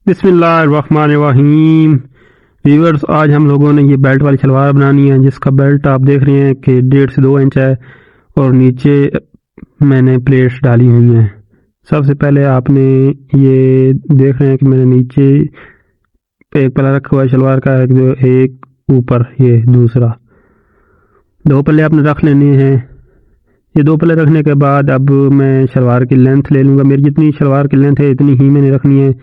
बिस्मिल्लाहिर्रहमानिर्रहीम। व्यूअर्स, आज हम लोगों ने ये बेल्ट वाली शलवार बनानी है जिसका बेल्ट आप देख रहे हैं कि 1.5 से 2 इंच है और नीचे मैंने प्लेट्स डाली हुई हैं। सबसे पहले आपने ये देख रहे हैं कि मैंने नीचे एक पल्ला रखा हुआ है शलवार का, एक ऊपर ये दूसरा, 2 पल्ले आपने रख लेने हैं। ये 2 पल्ले रखने के बाद अब मैं शलवार की लेंथ ले लूँगा। मेरी जितनी शलवार की लेंथ है इतनी ही मैंने रखनी है,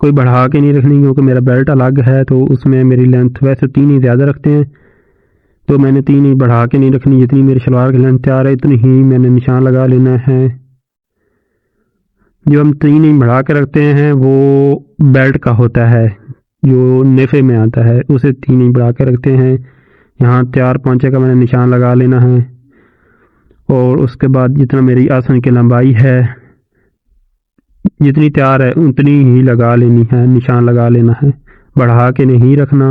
कोई बढ़ा के नहीं रखनी, क्योंकि मेरा बेल्ट अलग है तो उसमें मेरी लेंथ वैसे 3 ही ज़्यादा रखते हैं, तो मैंने 3 ही बढ़ा के नहीं रखनी। जितनी मेरी शलवार की लेंथ तैयार है इतनी ही मैंने निशान लगा लेना है। जो हम 3 इंच बढ़ा के रखते हैं वो बेल्ट का होता है, जो नेफे में आता है उसे 3 इंच बढ़ा के रखते हैं। यहाँ 4 पोंचे का मैंने निशान लगा लेना है और उसके बाद जितना मेरी आसन की लंबाई है जितनी तैयार है उतनी ही लगा लेनी है, निशान लगा लेना है, बढ़ा के नहीं रखना।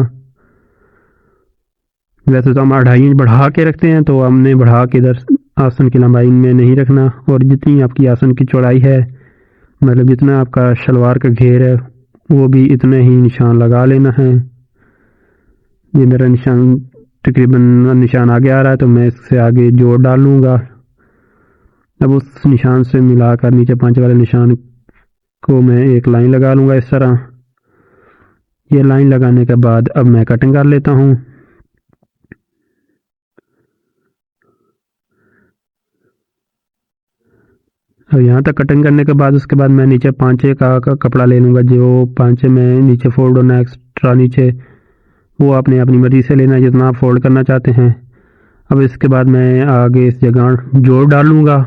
वैसे तो हम 2.5 इंच बढ़ा के रखते हैं, तो हमने बढ़ा के इधर आसन की लंबाई में नहीं रखना। और जितनी आपकी आसन की चौड़ाई है, मतलब जितना आपका शलवार का घेर है, वो भी इतने ही निशान लगा लेना है। ये मेरा निशान तकरीबन निशान आगे आ रहा है, तो मैं इससे आगे जोड़ डालूँगा। अब उस निशान से मिलाकर नीचे 5 वाले निशान को मैं एक लाइन लगा लूँगा इस तरह। ये लाइन लगाने के बाद अब मैं कटिंग कर लेता हूँ। अब यहाँ तक कटिंग करने के बाद उसके बाद मैं नीचे पांचे का कपड़ा ले लूँगा। जो पांचे में नीचे फोल्ड होना एक्स्ट्रा नीचे, वो आपने अपनी मर्जी से लेना है जितना आप फोल्ड करना चाहते हैं। अब इसके बाद मैं आगे इस जगह जोड़ डालूँगा।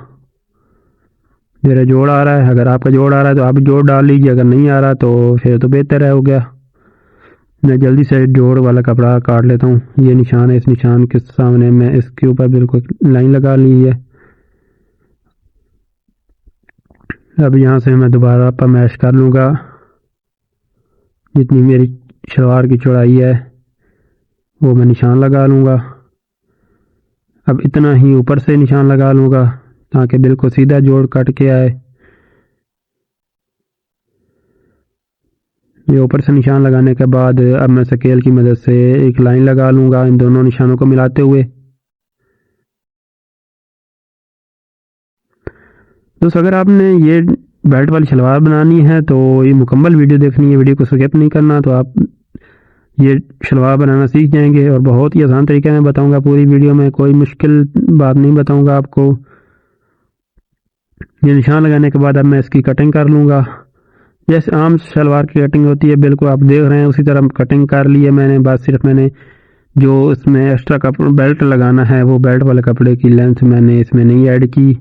मेरा जोड़ आ रहा है, अगर आपका जोड़ आ रहा है तो आप जोड़ डाल लीजिए, अगर नहीं आ रहा तो फिर तो बेहतर है, हो गया। मैं जल्दी से जोड़ वाला कपड़ा काट लेता हूँ। ये निशान है, इस निशान के सामने मैं इसके ऊपर बिल्कुल लाइन लगा ली है। अब यहाँ से मैं दोबारा पर मैश कर लूँगा। जितनी मेरी शलवार की चौड़ाई है वो मैं निशान लगा लूँगा। अब इतना ही ऊपर से निशान लगा लूँगा ताकि बिल्कुल सीधा जोड़ कट के आए। ये ऊपर से निशान लगाने के बाद अब मैं स्केल की मदद से एक लाइन लगा लूँगा इन दोनों निशानों को मिलाते हुए। दोस्तों, अगर आपने ये बेल्ट वाली शलवार बनानी है तो ये मुकम्मल वीडियो देखनी है, वीडियो को स्किप नहीं करना, तो आप ये शलवार बनाना सीख जाएंगे। और बहुत ही आसान तरीके में बताऊंगा पूरी वीडियो में, कोई मुश्किल बात नहीं बताऊंगा आपको। ये निशान लगाने के बाद अब मैं इसकी कटिंग कर लूँगा। जैसे आम शलवार की कटिंग होती है बिल्कुल आप देख रहे हैं उसी तरह कटिंग कर ली है मैंने। बस सिर्फ मैंने जो इसमें एक्स्ट्रा कपड़ा बेल्ट लगाना है वो बेल्ट वाले कपड़े की लेंथ मैंने इसमें नहीं ऐड की।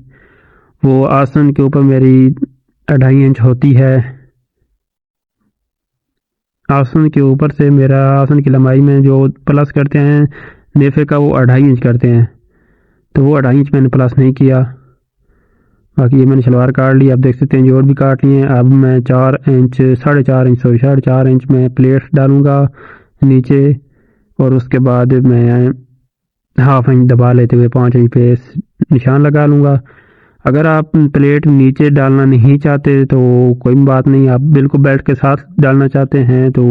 वो आसन के ऊपर मेरी 2.5 इंच होती है। आसन के ऊपर से मेरा आसन की लंबाई में जो प्लस करते हैं नेफे का, वो 2.5 इंच करते हैं, तो वो 2.5 इंच मैंने प्लस नहीं किया। बाकी ये मैंने शलवार काट ली, आप देख सकते हैं जोड़ भी काट लिए। अब मैं 4 इंच 4.5 इंच में प्लेट्स डालूँगा नीचे, और उसके बाद मैं 1/2 इंच दबा लेते हुए 5 इंच पे निशान लगा लूँगा। अगर आप प्लेट नीचे डालना नहीं चाहते तो कोई बात नहीं, आप बिल्कुल बेल्ट के साथ डालना चाहते हैं तो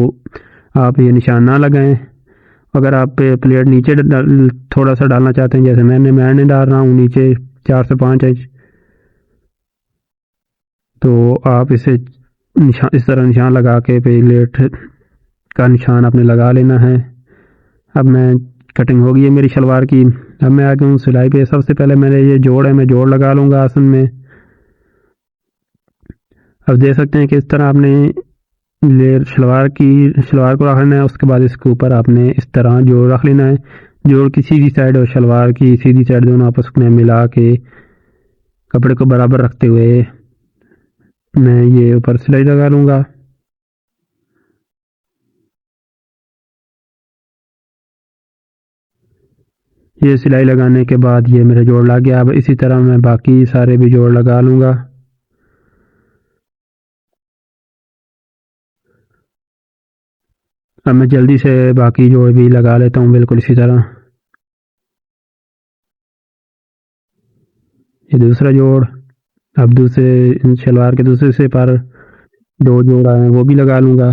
आप ये निशान ना लगाएं। अगर आप प्लेट नीचे थोड़ा सा डालना चाहते हैं, जैसे मैंने डाल रहा हूँ नीचे 4 से 5 इंच, तो आप इसे निशान इस तरह निशान लगा के प्लेट का निशान आपने लगा लेना है। अब मैं कटिंग हो गई है मेरी शलवार की। अब मैं आ गया हूँ सिलाई पे। सबसे पहले मैंने ये जोड़ है, मैं जोड़ लगा लूँगा आसन में। अब देख सकते हैं कि इस तरह आपने शलवार को रख लेना है। उसके बाद इसके ऊपर आपने इस तरह जोड़ रख लेना है। जोड़ की सीधी साइड और शलवार की सीधी साइड दोनों आपस में मिला के कपड़े को बराबर रखते हुए मैं ये ऊपर सिलाई लगा लूँगा। ये सिलाई लगाने के बाद ये मेरा जोड़ लग गया। अब इसी तरह मैं बाकी सारे भी जोड़ लगा लूँगा। अब मैं जल्दी से बाकी जोड़ भी लगा लेता हूँ बिल्कुल इसी तरह। ये दूसरा जोड़, अब दूसरे शलवार के दूसरे हिस्से पर 2 जोड़ आए हैं वो भी लगा लूँगा।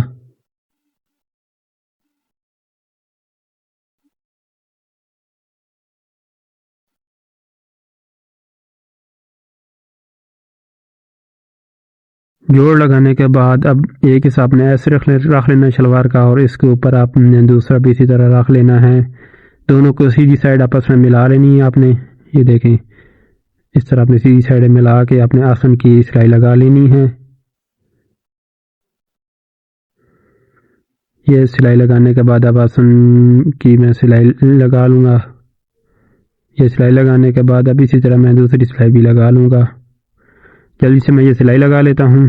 जोड़ लगाने के बाद अब एक हिसाब ने ऐसे रख लेना शलवार का, और इसके ऊपर आपने दूसरा भी इसी तरह रख लेना है। दोनों को सीधी साइड आपस में मिला लेनी है आपने। ये देखें, इस तरह आपने सीधी साइड मिला के आपने आसन की सिलाई लगा लेनी है। ये सिलाई लगाने के बाद अब आसन की मैं सिलाई लगा लूँगा। ये सिलाई लगाने के बाद अब इसी तरह मैं दूसरी सिलाई भी लगा लूँगा। जल्दी से मैं ये सिलाई लगा लेता हूँ।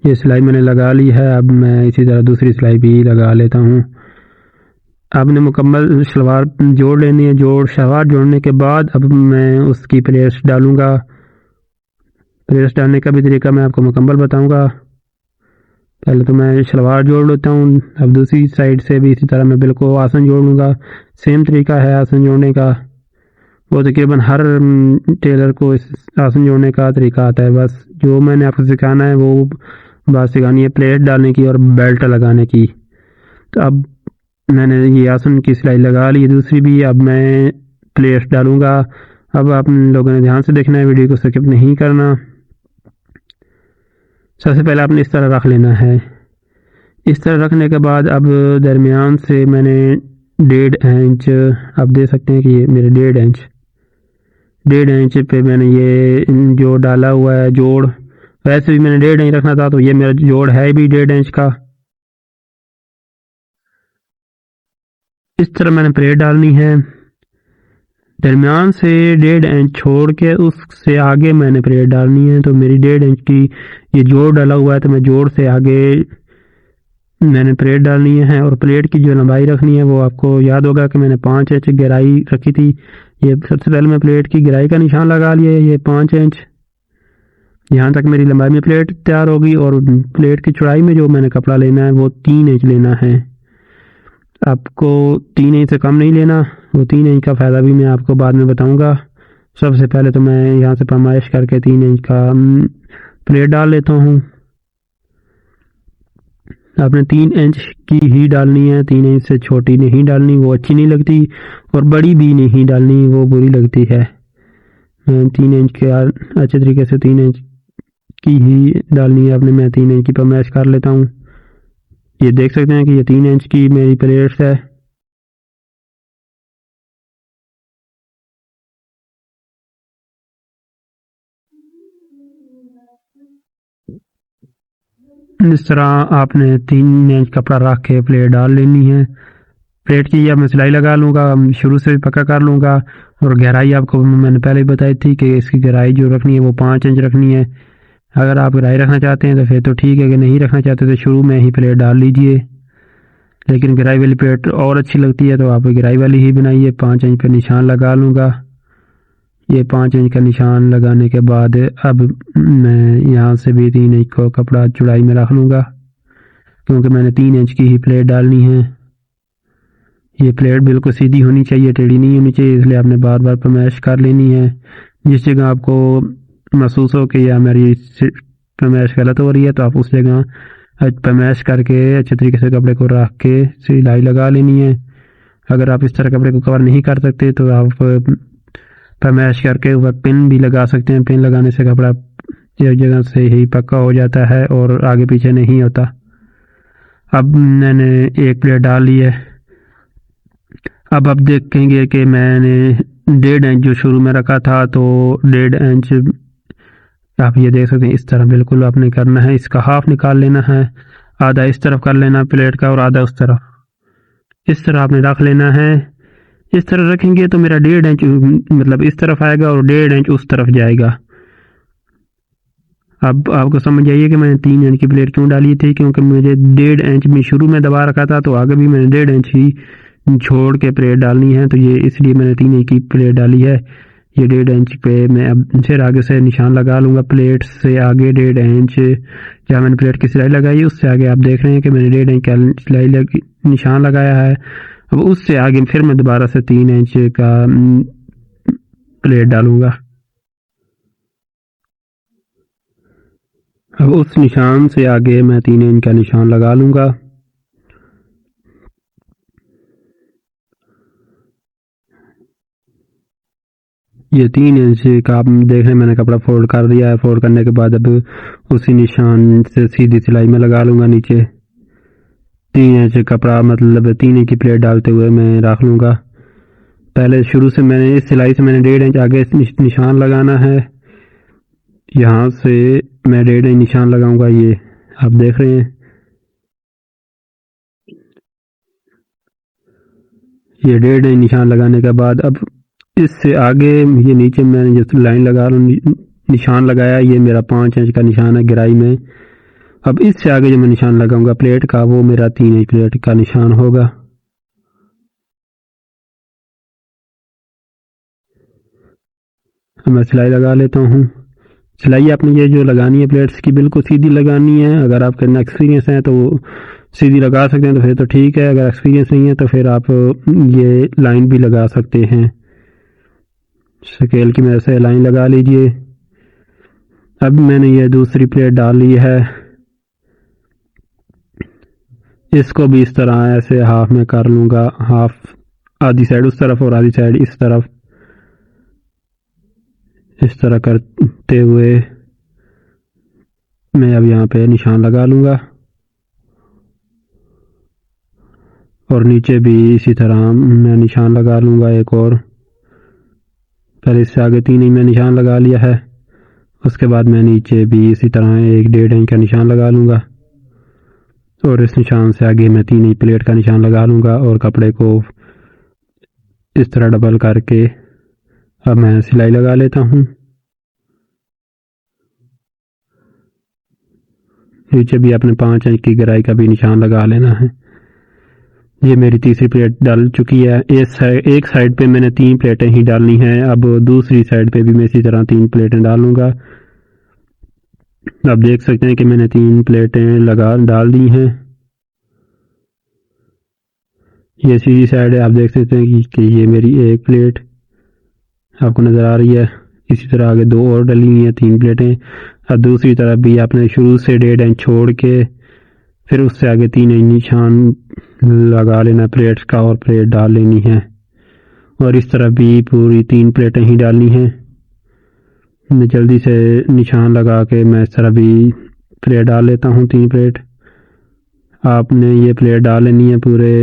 ये सिलाई मैंने लगा ली है। अब मैं इसी तरह दूसरी सिलाई भी लगा लेता हूँ। आपने मुकम्मल शलवार जोड़ लेनी है। शलवार जोड़ने के बाद अब मैं उसकी प्रेस डालूँगा। प्रेस डालने का भी तरीका मैं आपको मुकम्मल बताऊँगा। पहले तो मैं शलवार जोड़ लेता हूँ। अब दूसरी साइड से भी इसी तरह मैं बिल्कुल आसन जोड़ लूँगा। सेम तरीका है आसन जोड़ने का। वो तकरीबन हर टेलर को इस आसन जोड़ने का तरीका आता है। बस जो मैंने आपको सिखाना है वो बात सिखानी है प्लेट डालने की और बेल्ट लगाने की। तो अब मैंने ये आसन की सिलाई लगा ली, दूसरी भी। अब मैं प्लेट डालूँगा। अब आप लोगों ने ध्यान से देखना है, वीडियो को स्किप नहीं करना। सबसे पहले आपने इस तरह रख लेना है। इस तरह रखने के बाद अब दरमियान से मैंने 1.5 इंच, आप देख सकते हैं कि ये मेरे 1.5 इंच पे मैंने ये जो डाला हुआ है जोड़। वैसे भी मैंने 1.5 इंच रखना था, तो ये मेरा जोड़ है भी 1.5 इंच का। इस तरह मैंने प्लेट डालनी है। दरमियान से 1.5 इंच छोड़ के उससे आगे मैंने प्लेट डालनी है। तो मेरी 1.5 इंच की ये जोड़ डाला हुआ है, तो मैं जोड़ से आगे मैंने प्लेट डालनी है। और प्लेट की जो लंबाई रखनी है वो आपको याद होगा कि मैंने 5 इंच गहराई रखी थी। ये सबसे पहले मैं प्लेट की गहराई का निशान लगा लिया है, ये 5 इंच। यहाँ तक मेरी लंबाई में प्लेट तैयार होगी। और प्लेट की चौड़ाई में जो मैंने कपड़ा लेना है वो 3 इंच लेना है। आपको 3 इंच से कम नहीं लेना। वो 3 इंच का फ़ायदा भी मैं आपको बाद में बताऊंगा। सबसे पहले तो मैं यहाँ से पैमाइश करके 3 इंच का प्लेट डाल लेता हूँ। आपने 3 इंच की ही डालनी है, 3 इंच से छोटी नहीं डालनी, वो अच्छी नहीं लगती। और बड़ी भी नहीं डालनी, वो बुरी लगती है। 3 इंच के अच्छे तरीके से 3 इंच की ही डालनी है आपने। मैं 3 इंच की पैमाइश कर लेता हूँ। ये देख सकते हैं कि ये 3 इंच की मेरी प्लेट है। इस तरह आपने 3 इंच कपड़ा रख के प्लेट डाल लेनी है। प्लेट की अब मैं सिलाई लगा लूँगा, शुरू से भी पक्का कर लूँगा। और गहराई आपको मैंने पहले ही बताई थी कि इसकी गहराई जो रखनी है वो 5 इंच रखनी है। अगर आप गहराई रखना चाहते हैं तो फिर तो ठीक है, कि नहीं रखना चाहते तो शुरू में ही प्लेट डाल लीजिए। लेकिन गहराई वाली प्लेट और अच्छी लगती है, तो आप गहराई वाली ही बनाइए। 5 इंच पर निशान लगा लूँगा। ये 5 इंच का निशान लगाने के बाद अब मैं यहाँ से भी 3 इंच को कपड़ा चौड़ाई में रख लूँगा, क्योंकि मैंने 3 इंच की ही प्लेट डालनी है। ये प्लेट बिल्कुल सीधी होनी चाहिए, टेढ़ी नहीं होनी चाहिए। इसलिए आपने बार बार पैमाइश कर लेनी है। जिस जगह आपको महसूस हो कि या मेरी पैमाइश गलत हो रही है, तो आप उस जगह पैमाइश करके अच्छे तरीके से कपड़े को रख के सिलाई लगा लेनी है। अगर आप इस तरह कपड़े को कवर नहीं कर सकते तो आप पैमाइश करके ऊपर पिन भी लगा सकते हैं। पिन लगाने से कपड़ा एक जगह से ही पक्का हो जाता है और आगे पीछे नहीं होता। अब मैंने एक प्लेट डाल ली है। अब आप देखेंगे कि मैंने 1.5 इंच जो शुरू में रखा था, तो 1.5 इंच आप ये देख सकते हैं। इस तरह बिल्कुल आपने करना है। इसका हाफ निकाल लेना है, आधा इस तरफ कर लेना प्लेट का और आधा उस तरफ। इस तरह आपने रख लेना है। इस तरह रखेंगे तो मेरा 1.5 इंच मतलब इस तरफ आएगा और 1.5 इंच उस तरफ जाएगा। अब आपको समझ आइए कि मैंने 3 इंच की प्लेट क्यों डाली थी, क्योंकि मुझे 1.5 इंच में शुरू में दबा रखा था, तो आगे भी मैंने 1.5 इंच ही छोड़ के प्लेट डालनी है। तो ये इसलिए मैंने 3 इंच की प्लेट डाली है। ये 1.5 इंच पे मैं अब फिर आगे से निशान लगा लूँगा। प्लेट से आगे 1.5 इंच जहाँ मैंने प्लेट की सिलाई लगाई उससे आगे आप देख रहे हैं कि मैंने 1.5 इंच का सिलाई निशान लगाया है। अब उससे आगे फिर मैं दोबारा से 3 इंच का प्लेट डालूँगा। अब उस निशान से आगे मैं 3 इंच का निशान लगा लूँगा। ये 3 इंच का आप देख रहे हैं, मैंने कपड़ा फोल्ड कर दिया है। फोल्ड करने के बाद अब उसी निशान से सीधी सिलाई में लगा लूँगा नीचे। 3 इंच कपड़ा मतलब 3 इंच की प्लेट डालते हुए मैं रख लूँगा। पहले शुरू से मैंने इस सिलाई से मैंने 1.5 इंच आगे निशान लगाना है। यहाँ से मैं 1.5 इंच निशान लगाऊंगा। ये आप देख रहे हैं, ये 1.5 इंच निशान लगाने के बाद अब इससे आगे ये नीचे मैंने जो लाइन लगा निशान लगाया, ये मेरा 5 इंच का निशान है गिराई में। अब इससे आगे जो मैं निशान लगाऊंगा प्लेट का, वो मेरा 3 इंच प्लेट का निशान होगा। मैं सिलाई लगा लेता हूँ। सिलाई आपने ये जो लगानी है प्लेट्स की बिल्कुल सीधी लगानी है। अगर आपके ना एक्सपीरियंस है तो सीधी लगा सकते हैं, तो फिर तो ठीक है। अगर एक्सपीरियंस नहीं है तो फिर आप ये लाइन भी लगा सकते हैं। स्केल की मदद से लाइन लगा लीजिए। अब मैंने ये दूसरी प्लेट डाल ली है। इसको भी इस तरह ऐसे हाफ में कर लूँगा, हाफ आधी साइड उस तरफ और आधी साइड इस तरफ, इस तरह करते हुए मैं अब यहाँ पे निशान लगा लूँगा। और नीचे भी इसी तरह मैं निशान लगा लूँगा एक और। पहले इससे आगे 3 इंच में निशान लगा लिया है। उसके बाद मैं नीचे भी इसी तरह 1.5 इंच का निशान लगा लूँगा। और इस निशान से आगे मैं 3 इंच प्लेट का निशान लगा लूँगा। और कपड़े को इस तरह डबल करके अब मैं सिलाई लगा लेता हूँ। नीचे भी अपने 5 इंच की गहराई का भी निशान लगा लेना है। ये मेरी तीसरी प्लेट डाल चुकी है। एक साइड पे मैंने 3 प्लेटें ही डालनी हैं। अब दूसरी साइड पे भी मैं इसी तरह 3 प्लेटें डालूंगा। आप देख सकते हैं कि मैंने 3 प्लेटें डाल दी हैं। ये सीधी साइड है, आप देख सकते हैं कि ये मेरी एक प्लेट आपको नज़र आ रही है। इसी तरह आगे 2 और डली हुई हैं, 3 प्लेटें। अब दूसरी तरफ भी आपने शुरू से 1.5 इंच छोड़ के फिर उससे आगे 3 इंच निशान लगा लेना प्लेट्स का और प्लेट डाल लेनी है। और इस तरह भी पूरी 3 प्लेटें ही डालनी हैं। मैं जल्दी से निशान लगा के मैं इस तरह भी प्लेट डाल लेता हूँ। 3 प्लेट आपने ये प्लेट डाल लेनी है पूरे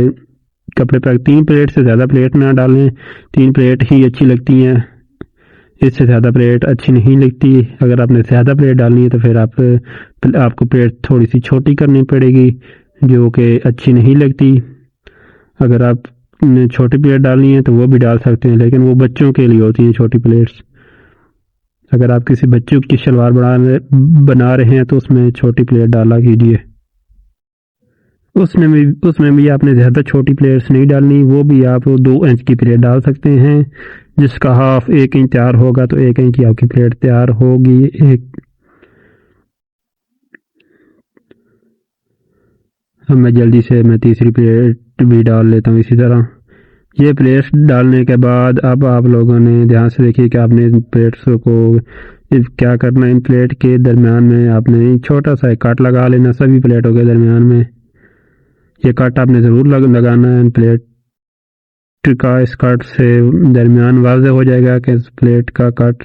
कपड़े पर। 3 प्लेट से ज़्यादा प्लेट ना डालें, 3 प्लेट ही अच्छी लगती हैं। इससे ज़्यादा प्लेट अच्छी नहीं लगती। अगर आपने ज़्यादा प्लेट डालनी है तो फिर आपको प्लेट थोड़ी सी छोटी करनी पड़ेगी, जो कि अच्छी नहीं लगती। अगर आपने छोटी प्लेट डालनी है तो वो भी डाल सकते हैं, लेकिन वो बच्चों के लिए होती हैं छोटी प्लेट्स। अगर आप किसी बच्चों की शलवार बना रहे हैं तो उसमें छोटी प्लेट डाला कीजिए। उसमें भी आपने ज़्यादा छोटी प्लेट्स नहीं डालनी, वो भी आप 2 इंच की प्लेट डाल सकते हैं, जिसका हाफ 1 इंच तैयार होगा तो 1 इंच की आपकी प्लेट तैयार होगी। अब मैं जल्दी से तीसरी प्लेट भी डाल लेता हूँ इसी तरह। ये प्लेट्स डालने के बाद अब आप लोगों ने ध्यान से देखिए कि आपने इन प्लेट्स को क्या करना है। इन प्लेट के दरमियान में आपने छोटा सा एक कट लगा लेना, सभी प्लेटों के दरमियान में ये कट आपने ज़रूर लगाना है। इन प्लेट का इस कट से दरमियान वाज़ेह हो जाएगा कि इस प्लेट का कट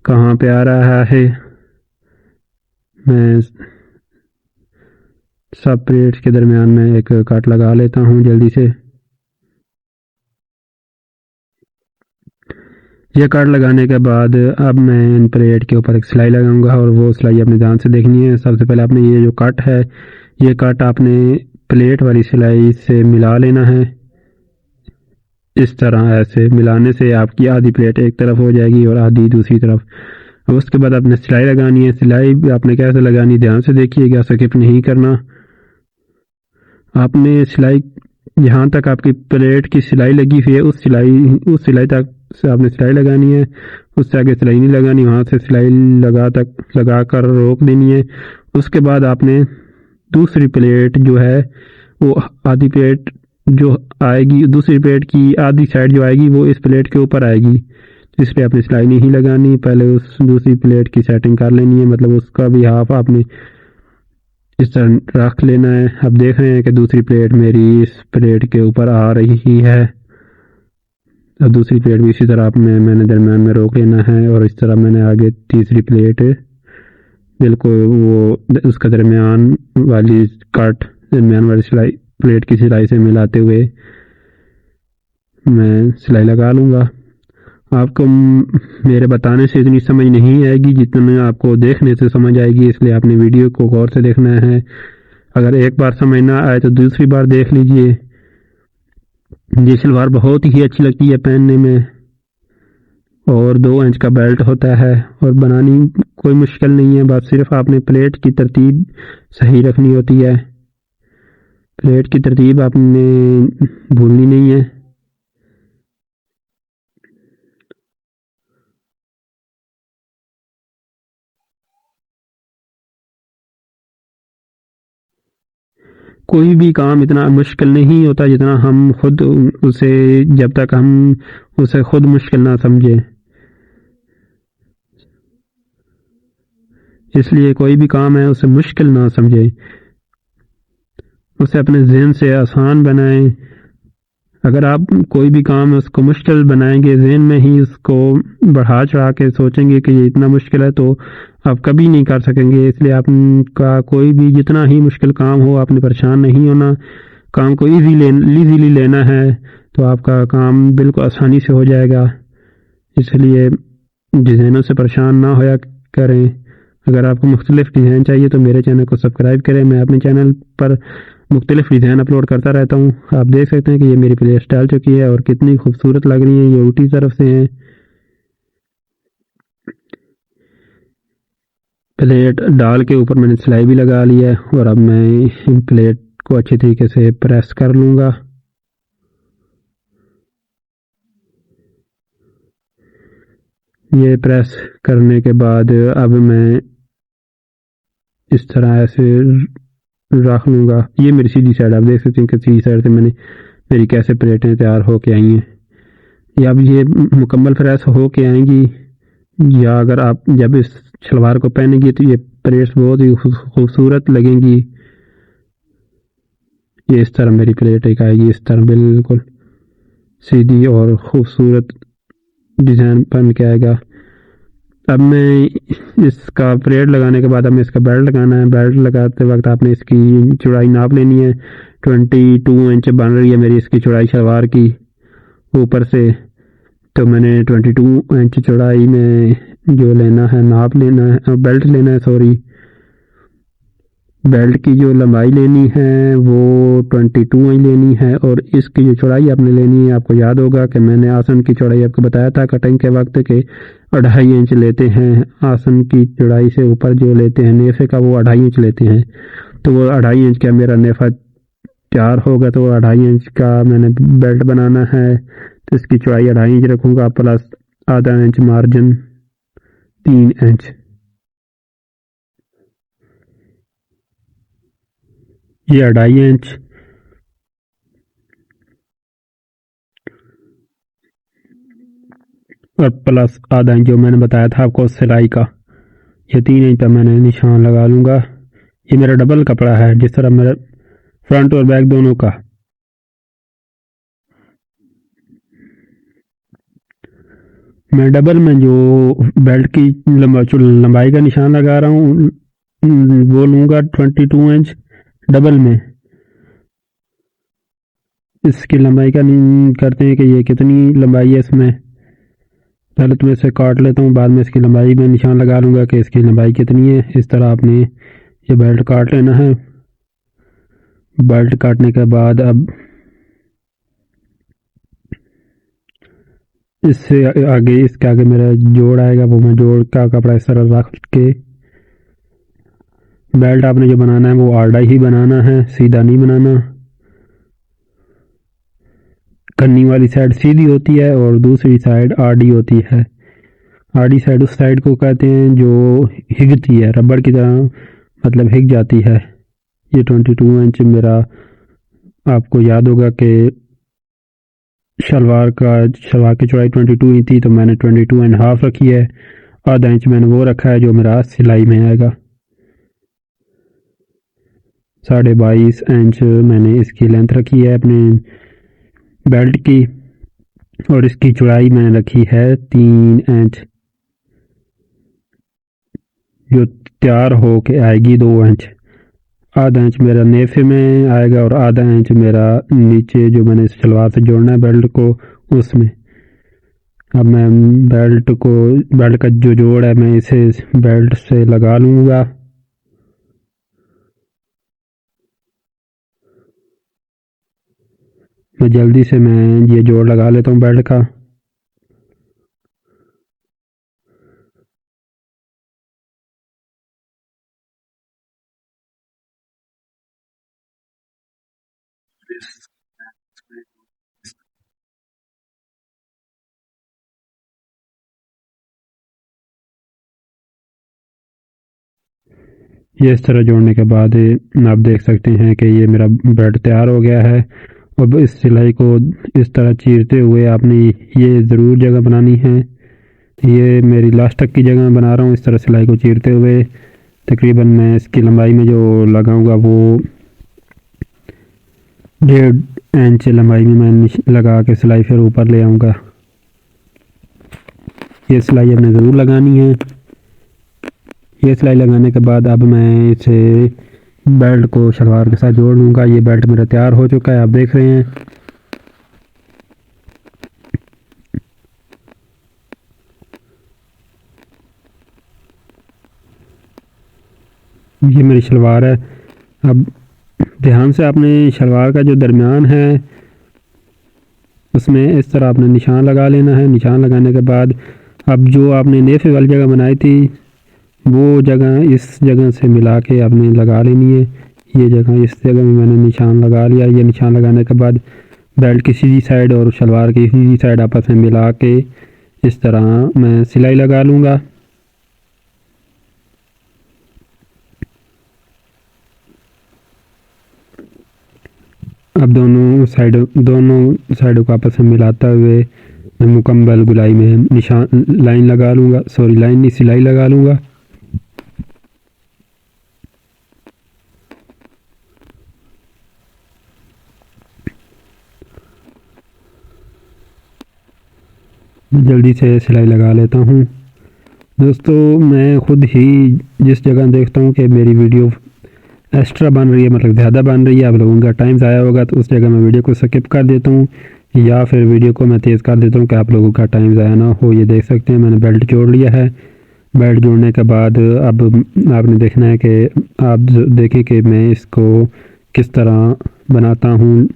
कहाँ पे आ रहा है। मैं सब प्लेट्स के दरमियान में एक कट लगा लेता हूँ जल्दी से। ये कट लगाने के बाद अब मैं इन प्लेट के ऊपर एक सिलाई लगाऊंगा, और वो सिलाई अपने ध्यान से देखनी है। सबसे पहले आपने ये जो कट है, ये कट आपने प्लेट वाली सिलाई से मिला लेना है। इस तरह ऐसे मिलाने से आपकी आधी प्लेट एक तरफ हो जाएगी और आधी दूसरी तरफ। अब उसके बाद आपने सिलाई लगानी है। सिलाई आपने कैसे लगानी, ध्यान से देखिएगा, स्किप नहीं करना। आपने सिलाई जहाँ तक आपकी प्लेट की सिलाई लगी हुई है उस सिलाई तक से आपने सिलाई लगानी है। उससे आगे सिलाई नहीं लगानी, वहाँ से सिलाई लगा कर रोक देनी है। उसके बाद आपने दूसरी प्लेट जो है वो आधी प्लेट जो आएगी, दूसरी प्लेट की आधी साइड जो आएगी वो इस प्लेट के ऊपर आएगी। इसलिए आपने सिलाई नहीं लगानी, पहले उस दूसरी प्लेट की सेटिंग कर लेनी है, मतलब उसका भी हाफ आपने इस तरह रख लेना है। अब देख रहे हैं कि दूसरी प्लेट मेरी इस प्लेट के ऊपर आ रही है। अब दूसरी प्लेट भी इसी तरह मैंने दरम्यान में रोक लेना है, और इस तरह मैंने आगे तीसरी प्लेट बिल्कुल वो उसका दरम्यान वाली कट दरम्यान वाली सिलाई प्लेट की सिलाई से मिलाते हुए मैं सिलाई लगा लूँगा। आपको मेरे बताने से इतनी समझ नहीं आएगी जितना आपको देखने से समझ आएगी, इसलिए आपने वीडियो को गौर से देखना है। अगर एक बार समझ ना आए तो दूसरी बार देख लीजिए। ये सलवार बहुत ही अच्छी लगती है पहनने में, और 2 इंच का बेल्ट होता है, और बनानी कोई मुश्किल नहीं है, बस सिर्फ आपने प्लेट की तरतीब सही रखनी होती है। प्लेट की तरतीब आपने भूलनी नहीं है। कोई भी काम इतना मुश्किल नहीं होता जितना हम खुद उसे जब तक हम उसे खुद मुश्किल ना समझें। इसलिए कोई भी काम है उसे मुश्किल ना समझें, उसे अपने ज़हन से आसान बनाएं। अगर आप कोई भी काम है उसको मुश्किल बनाएंगे, ज़हन में ही उसको बढ़ा चढ़ा के सोचेंगे कि ये इतना मुश्किल है, तो आप कभी नहीं कर सकेंगे। इसलिए आपका कोई भी जितना ही मुश्किल काम हो, आपने परेशान नहीं होना। काम को ईजीली लेना है, तो आपका काम बिल्कुल आसानी से हो जाएगा। इसलिए डिज़ाइनों से परेशान ना होया करें। अगर आपको मुख्तलिफ डिज़ाइन चाहिए तो मेरे चैनल को सब्सक्राइब करें। मैं अपने चैनल पर मुख्तलिफ डिज़ाइन अपलोड करता रहता हूँ। आप देख सकते हैं कि ये मेरी प्लेलिस्ट डाल चुकी है और कितनी खूबसूरत लग रही है। ये उल्टी तरफ से हैं। प्लेट डाल के ऊपर मैंने सिलाई भी लगा ली है, और अब मैं इन प्लेट को अच्छी तरीके से प्रेस कर लूँगा। ये प्रेस करने के बाद अब मैं इस तरह ऐसे रख लूँगा। ये मेरी सीधी साइड, आप देख सकते हैं कि सीधी साइड से मेरी कैसे प्लेटें तैयार होके आई हैं। या अब ये मुकम्मल प्रेस होके आएंगी, या अगर आप जब इस शलवार को पहनेंगी तो ये प्लेट्स बहुत ही खूबसूरत लगेंगी। ये इस तरह मेरी प्लेट एक आएगी, इस तरह बिल्कुल सीधी और खूबसूरत डिज़ाइन बन के आएगा। अब मैं इसका प्लेट लगाने के बाद हमें इसका बेल्ट लगाना है। बेल्ट लगाते वक्त आपने इसकी चौड़ाई नाप लेनी है। 22 इंच बन रही है मेरी इसकी चौड़ाई शलवार की ऊपर से, तो मैंने 22 इंच चौड़ाई में जो लेना है नाप लेना है, बेल्ट लेना है सॉरी। बेल्ट की जो लंबाई लेनी है वो 22 इंच लेनी है, और इसकी जो चौड़ाई आपने लेनी है, आपको याद होगा कि मैंने आसन की चौड़ाई आपको बताया था कटिंग के वक्त के 2.5 इंच लेते हैं। आसन की चौड़ाई से ऊपर जो लेते हैं नेफे का, वो 2.5 इंच लेते हैं। तो वो 2.5 इंच का मेरा नेफा तैयार होगा, तो 2.5 इंच का मैंने बेल्ट बनाना है। तो इसकी चौड़ाई 2.5 इंच रखूँगा, प्लस आधा इंच मार्जिन 3 इंच। ये 2.5 इंच और प्लस आधा इंच जो मैंने बताया था आपको सिलाई का, ये 3 इंच का मैंने निशान लगा लूँगा। ये मेरा डबल कपड़ा है, जिस तरह मेरा फ्रंट और बैक दोनों का। मैं डबल में जो बेल्ट की लंबाई का निशान लगा रहा हूँ वो लूँगा 22 इंच डबल में। इसकी लंबाई का करते हैं कि ये कितनी लंबाई है इसमें। पहले तो मैं इसे काट लेता हूँ, बाद में इसकी लंबाई में निशान लगा लूँगा कि इसकी लंबाई कितनी है। इस तरह आपने ये बेल्ट काट लेना है। बेल्ट काटने के बाद अब इससे आगे इसके आगे मेरा जोड़ आएगा, वो मैं जोड़ का कपड़ा इस तरह रख के, बेल्ट आपने जो बनाना है वो आड़ा ही बनाना है, सीधा नहीं बनाना। कन्नी वाली साइड सीधी होती है और दूसरी साइड आड़ी होती है। आड़ी साइड उस साइड को कहते हैं जो हिगती है, रबड़ की तरह मतलब हिग जाती है। ये 22 इंच मेरा, आपको याद होगा कि शलवार की चौड़ाई 22 इंच थी, तो मैंने 22.5 रखी है। आधा इंच मैंने वो रखा है जो मेरा सिलाई में आएगा। 22.5 इंच मैंने इसकी लेंथ रखी है अपने बेल्ट की, और इसकी चौड़ाई मैंने रखी है 3 इंच, जो तैयार हो के आएगी 2 इंच। आधा इंच मेरा नेफे में आएगा और आधा इंच मेरा नीचे जो मैंने सलवार से जोड़ना है बेल्ट को, उसमें। अब मैं बेल्ट का जो जोड़ है मैं इसे बेल्ट से लगा लूँगा। जल्दी से मैं ये जोड़ लगा लेता हूँ बेल्ट का। ये इस तरह जोड़ने के बाद आप देख सकते हैं कि ये मेरा बेल्ट तैयार हो गया है। अब इस सिलाई को इस तरह चीरते हुए आपने ये ज़रूर जगह बनानी है। ये मेरी लास्ट तक की जगह बना रहा हूँ, इस तरह सिलाई को चीरते हुए। तकरीबन मैं इसकी लंबाई में जो लगाऊंगा वो 1.5 इंच लंबाई में मैं लगा के सिलाई फिर ऊपर ले आऊँगा। ये सिलाई हमने ज़रूर लगानी है। ये सिलाई लगाने के बाद अब मैं इसे बेल्ट को शलवार के साथ जोड़ लूँगा। ये बेल्ट मेरा तैयार हो चुका है, आप देख रहे हैं। ये मेरी शलवार है। अब ध्यान से आपने शलवार का जो दरमियान है उसमें इस तरह आपने निशान लगा लेना है। निशान लगाने के बाद अब जो आपने नेफे वाली जगह बनाई थी वो जगह इस जगह से मिला के आपने लगा लेनी है। ये जगह इस जगह में मैंने निशान लगा लिया। ये निशान लगाने के बाद बेल्ट की सीधी साइड और शलवार की सीधी साइड आपस में मिला के इस तरह मैं सिलाई लगा लूँगा। अब दोनों साइडों को आपस में मिलाते हुए मैं मुकम्मल गुलाई में निशान लाइन लगा लूँगा, सॉरी लाइन नहीं, सिलाई लगा लूँगा। जल्दी से सिलाई लगा लेता हूँ। दोस्तों मैं ख़ुद ही जिस जगह देखता हूँ कि मेरी वीडियो एक्स्ट्रा बन रही है, मतलब ज़्यादा बन रही है, आप लोगों का टाइम ज़ाया होगा, तो उस जगह मैं वीडियो को स्किप कर देता हूँ या फिर वीडियो को मैं तेज़ कर देता हूँ कि आप लोगों का टाइम ज़ाया ना हो। ये देख सकते हैं मैंने बेल्ट जोड़ लिया है। बेल्ट जोड़ने के बाद अब आपने देखना है कि आप देखें कि मैं इसको किस तरह बनाता हूँ,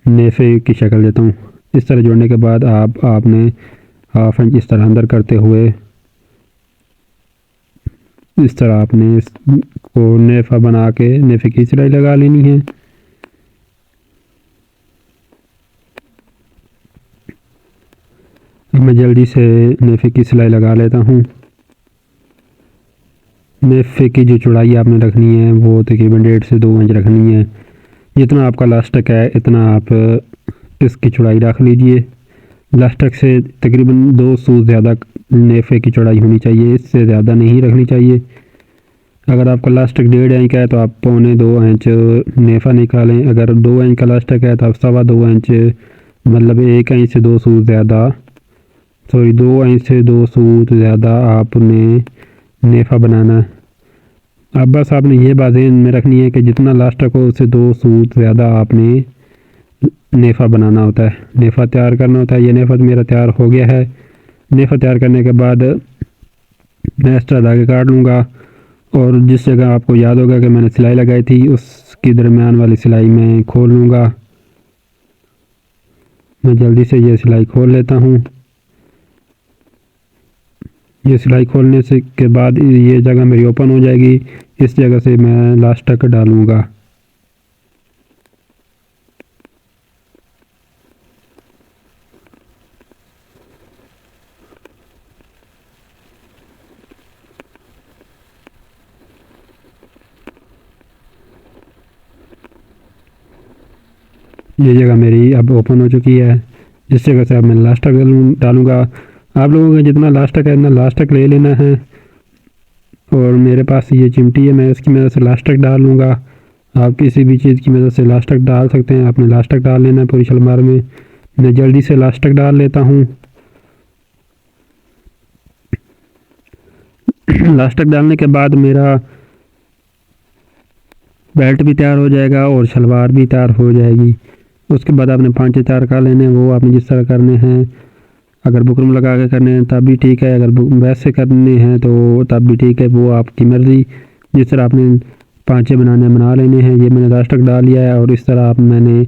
नेफे की शक्ल देता हूँ। इस तरह जोड़ने के बाद आपने हाफ इंच इस तरह अंदर करते हुए इस तरह आपने इसको नेफा बना के नेफे की सिलाई लगा लेनी है। अब मैं जल्दी से नेफे की सिलाई लगा लेता हूँ। नेफे की जो चौड़ाई आपने रखनी है वो तकरीबन 1.5 से 2 इंच रखनी है। जितना आपका लास्टक है इतना आप इसकी चौड़ाई रख लीजिए। लास्टक से तकरीबन 2 सूत ज़्यादा नेफे की चौड़ाई होनी चाहिए, इससे ज़्यादा नहीं रखनी चाहिए। अगर आपका लास्टक 1.5 इंच का है तो आप 1.25 इंच नेफा निकालें। अगर 2 इंच का लास्टक है तो आप 2.25 इंच, मतलब 1 इंच से 2 सूत ज़्यादा, सॉरी 2 इंच से 2 सूत ज़्यादा आपने नेफा बनाना है। अब बस आपने ये बात ध्यान में रखनी है कि जितना लास्टक हो उससे 2 सूत ज़्यादा आपने नेफा बनाना होता है, नेफा तैयार करना होता है। ये नेफा मेरा तैयार हो गया है। नेफा तैयार करने के बाद मैं एक्स्ट्रा धागे काट लूँगा और जिस जगह आपको याद होगा कि मैंने सिलाई लगाई थी उसकी दरमियान वाली सिलाई में खोल लूँगा। मैं जल्दी से ये सिलाई खोल लेता हूँ। ये सिलाई खोलने से के बाद ये जगह मेरी ओपन हो जाएगी। इस जगह से मैं लास्टक डालूँगा। ये जगह मेरी अब ओपन हो चुकी है। जिस जगह से अब मैं लास्टक डालूँगा। आप लोगों का जितना लास्टक है इतना लास्टक ले लेना है। और मेरे पास ये चिमटी है, मैं इसकी मदद से लास्टक डाल लूँगा। आप किसी भी चीज़ की मदद से लास्टक डाल सकते हैं। आपने लास्टक डाल लेना है पूरी शलवार में। मैं जल्दी से लास्टक डाल लेता हूँ। लास्टक डालने के बाद मेरा बेल्ट भी तैयार हो जाएगा और शलवार भी तैयार हो जाएगी। उसके बाद आपने 5 से 4 का लेने हैं, वो आपने जिस तरह करने हैं। अगर बुकरम लगा के करने हैं तब भी ठीक है, अगर वैसे करने हैं तो तब भी ठीक है, वो आपकी मर्ज़ी। जिस तरह आपने 5 बनाने बना लेने हैं। ये मैंने लास्टक डाल लिया है और इस तरह आप मैंने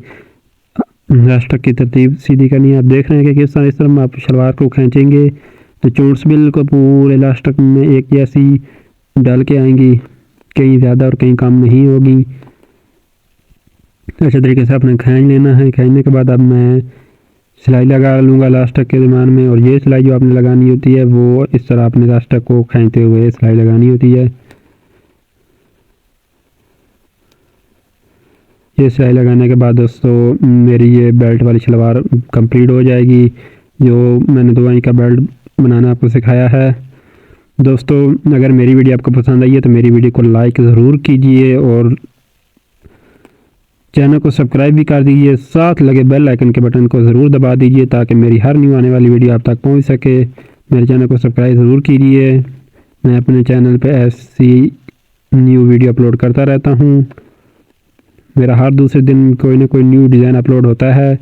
लास्टक की तरतीब सीधी करनी है। आप देख रहे हैं कि किस तरह इस तरह आप शलवार को खींचेंगे तो चोंट्स बिल्कुल पूरे लास्टक में एक जैसी डाल के आएंगी, कहीं ज़्यादा और कहीं कम नहीं होगी। अच्छे तरीके से आपने खींच लेना है। खींचने के बाद अब मैं सिलाई लगा लूँगा लास्टक के दरम्यान में। और ये सिलाई जो आपने लगानी होती है वो इस तरह आपने लास्टक को खींचते हुए सिलाई लगानी होती है। ये सिलाई लगाने के बाद दोस्तों मेरी ये बेल्ट वाली शलवार कंप्लीट हो जाएगी, जो मैंने 2 इंच का बेल्ट बनाना आपको सिखाया है। दोस्तों अगर मेरी वीडियो आपको पसंद आई है तो मेरी वीडियो को लाइक ज़रूर कीजिए और चैनल को सब्सक्राइब भी कर दीजिए। साथ लगे बेल आइकन के बटन को ज़रूर दबा दीजिए ताकि मेरी हर न्यू आने वाली वीडियो आप तक पहुंच सके। मेरे चैनल को सब्सक्राइब ज़रूर कीजिए। मैं अपने चैनल पे ऐसी न्यू वीडियो अपलोड करता रहता हूं। मेरा हर दूसरे दिन कोई ना कोई न्यू डिज़ाइन अपलोड होता है।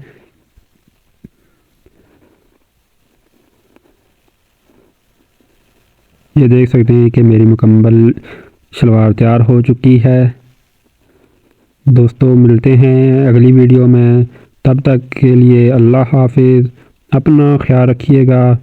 ये देख सकते हैं कि मेरी मुकम्मल शलवार तैयार हो चुकी है। दोस्तों मिलते हैं अगली वीडियो में, तब तक के लिए अल्लाह हाफिज़। अपना ख्याल रखिएगा।